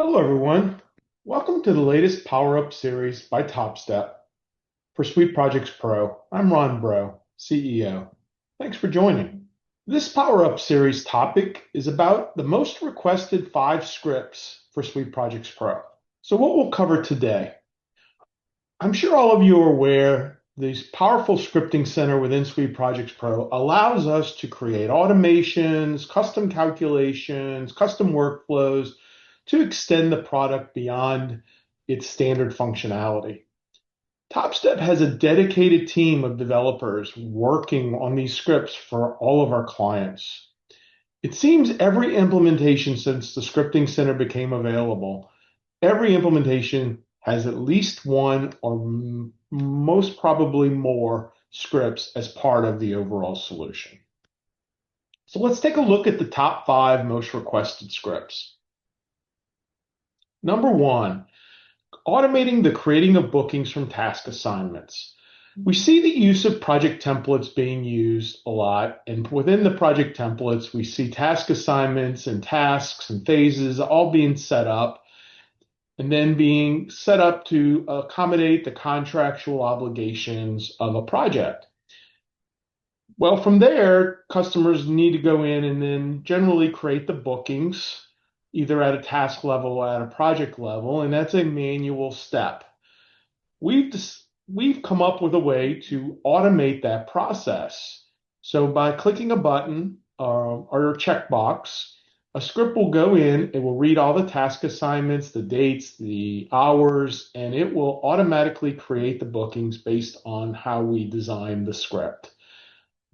Hello, everyone. Welcome to the latest Power Up series by Topstep for SuiteProjects Pro. I'm Ron Breaux, CEO. Thanks for joining. This Power Up series topic is about the most requested 5 scripts for SuiteProjects Pro. So, what we'll cover today, I'm sure all of you are aware this powerful scripting center within SuiteProjects Pro allows us to create automations, custom calculations, custom workflows to extend the product beyond its standard functionality. Topstep has a dedicated team of developers working on these scripts for all of our clients. It seems every implementation since the Scripting Center became available, every implementation has at least one or most probably more scripts as part of the overall solution. So let's take a look at the top 5 most requested scripts. Number 1, automating the creating of bookings from task assignments. We see the use of project templates being used a lot, and within the project templates, we see task assignments and tasks and phases all being set up and then being set up to accommodate the contractual obligations of a project. Well, from there, customers need to go in and then generally create the bookings, either at a task level or at a project level, and that's a manual step. We've we've come up with a way to automate that process. So by clicking a button or a checkbox, a script will go in, it will read all the task assignments, the dates, the hours, and it will automatically create the bookings based on how we design the script.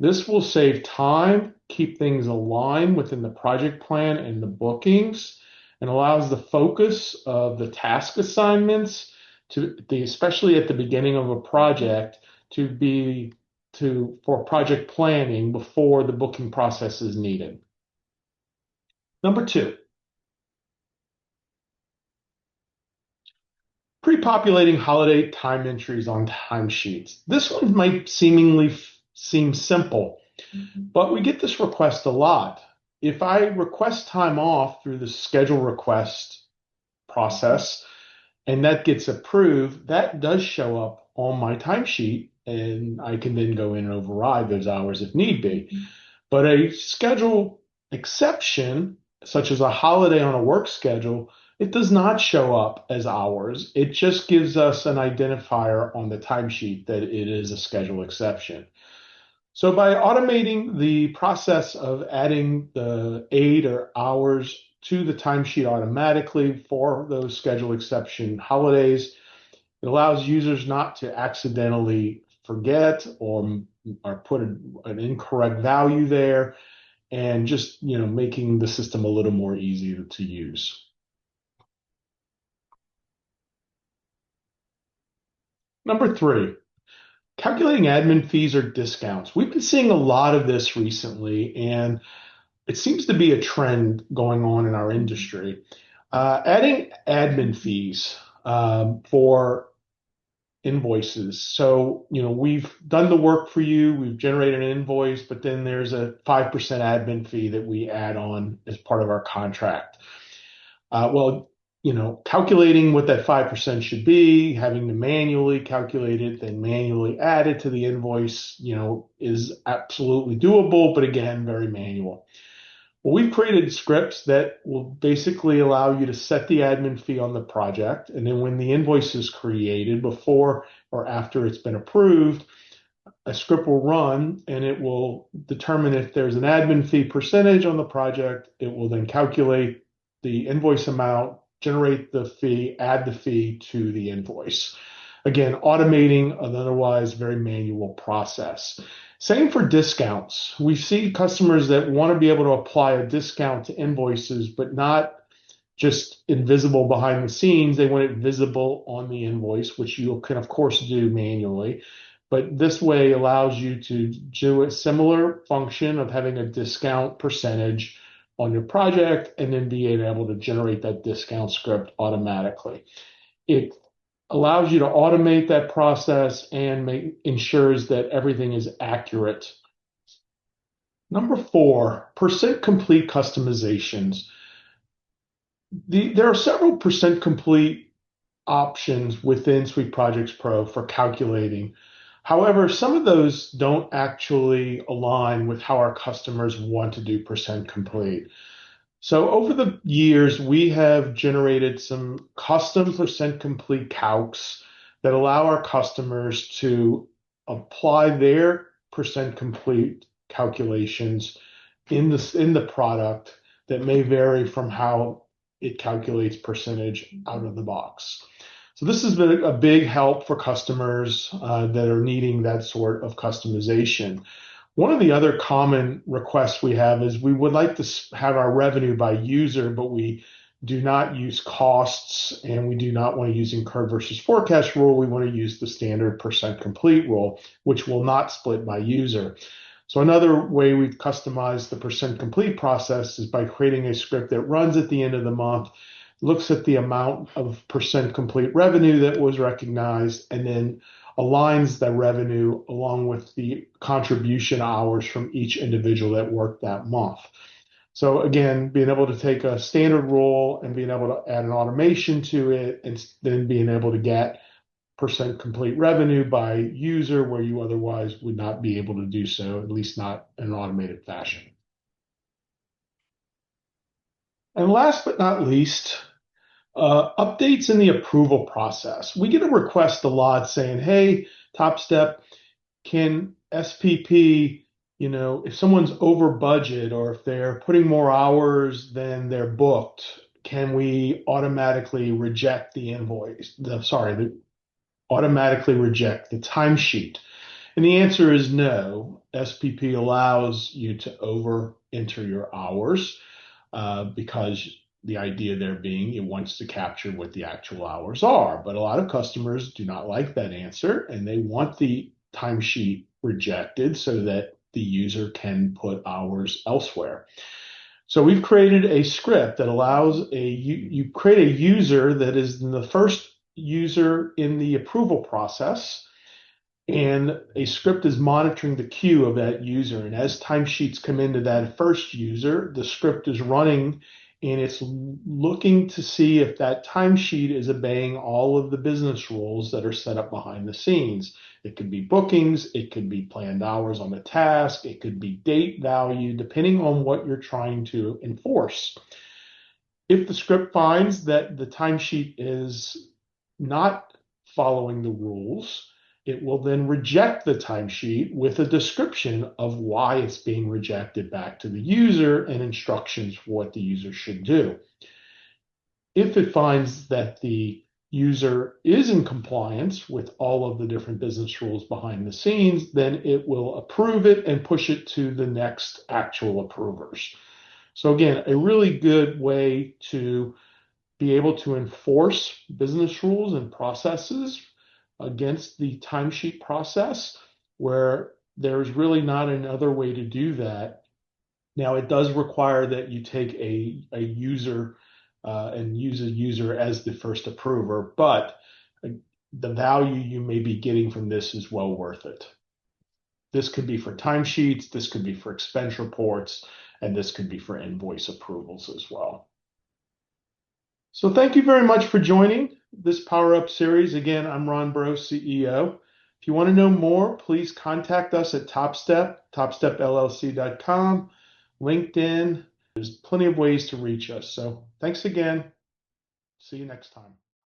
This will save time, keep things aligned within the project plan and the bookings, and allows the focus of the task assignments especially at the beginning of a project, for project planning before the booking process is needed. Number 2, pre-populating holiday time entries on timesheets. This one might seemingly seem simple, but we get this request a lot. If I request time off through the schedule request process and that gets approved, that does show up on my timesheet, and I can then go in and override those hours if need be. But a schedule exception, such as a holiday on a work schedule, it does not show up as hours. It just gives us an identifier on the timesheet that it is a schedule exception. So by automating the process of adding the aid or hours to the timesheet automatically for those schedule exception holidays, it allows users not to accidentally forget or put an incorrect value there, and just making the system a little more easy to use. Number 3, calculating admin fees or discounts. We've been seeing a lot of this recently, and it seems to be a trend going on in our industry. Adding admin fees for invoices. So, we've done the work for you, we've generated an invoice, but then there's a 5% admin fee that we add on as part of our contract. Well, calculating what that 5% should be, having to manually calculate it, then manually add it to the invoice, is absolutely doable, but again, very manual. Well, we've created scripts that will basically allow you to set the admin fee on the project, and then when the invoice is created, before or after it's been approved, a script will run and it will determine if there's an admin fee percentage on the project. It will then calculate the invoice amount, generate the fee, add the fee to the invoice. Again, automating an otherwise very manual process. Same for discounts. We see customers that want to be able to apply a discount to invoices, but not just invisible behind the scenes. They want it visible on the invoice, which you can, of course, do manually. But this way allows you to do a similar function of having a discount percentage on your project and then being able to generate that discount script automatically. It allows you to automate that process and ensures that everything is accurate. Number 4, percent complete customizations. There are several percent complete options within SuiteProjects Pro for calculating. However, some of those don't actually align with how our customers want to do percent complete. So over the years, we have generated some custom percent complete calcs that allow our customers to apply their percent complete calculations in the product that may vary from how it calculates percentage out of the box. So this has been a big help for customers that are needing that sort of customization. One of the other common requests we have is we would like to have our revenue by user, but we do not use costs and we do not want to use incurred versus forecast rule. We want to use the standard percent complete rule, which will not split by user. So another way we've customized the percent complete process is by creating a script that runs at the end of the month, looks at the amount of percent complete revenue that was recognized, and then aligns the revenue along with the contribution hours from each individual that worked that month. So again, being able to take a standard rule and being able to add an automation to it, and then being able to get percent complete revenue by user where you otherwise would not be able to do so, at least not in an automated fashion. And last but not least, updates in the approval process. We get a request a lot saying, hey, Topstep, can SPP, if someone's over budget or if they're putting more hours than they're booked, can we automatically reject the invoice? Automatically reject the timesheet? And the answer is no. SPP allows you to over enter your hours because the idea there being it wants to capture what the actual hours are. But a lot of customers do not like that answer and they want the timesheet rejected so that the user can put hours elsewhere. So we've created a script that allows you create a user that is the first user in the approval process, and a script is monitoring the queue of that user. And as timesheets come into that first user, the script is running and it's looking to see if that timesheet is obeying all of the business rules that are set up behind the scenes. It could be bookings, it could be planned hours on the task, it could be date value, depending on what you're trying to enforce. If the script finds that the timesheet is not following the rules, it will then reject the timesheet with a description of why it's being rejected back to the user and instructions for what the user should do. If it finds that the user is in compliance with all of the different business rules behind the scenes, then it will approve it and push it to the next actual approvers. So again, a really good way to be able to enforce business rules and processes against the timesheet process where there's really not another way to do that. Now, it does require that you take a user and use a user as the first approver, but the value you may be getting from this is well worth it. This could be for timesheets, this could be for expense reports, and this could be for invoice approvals as well. So thank you very much for joining this Power Up series. Again, I'm Ron Breaux, CEO. If you want to know more, please contact us at Topstep, topstepllc.com, LinkedIn. There's plenty of ways to reach us. So thanks again. See you next time.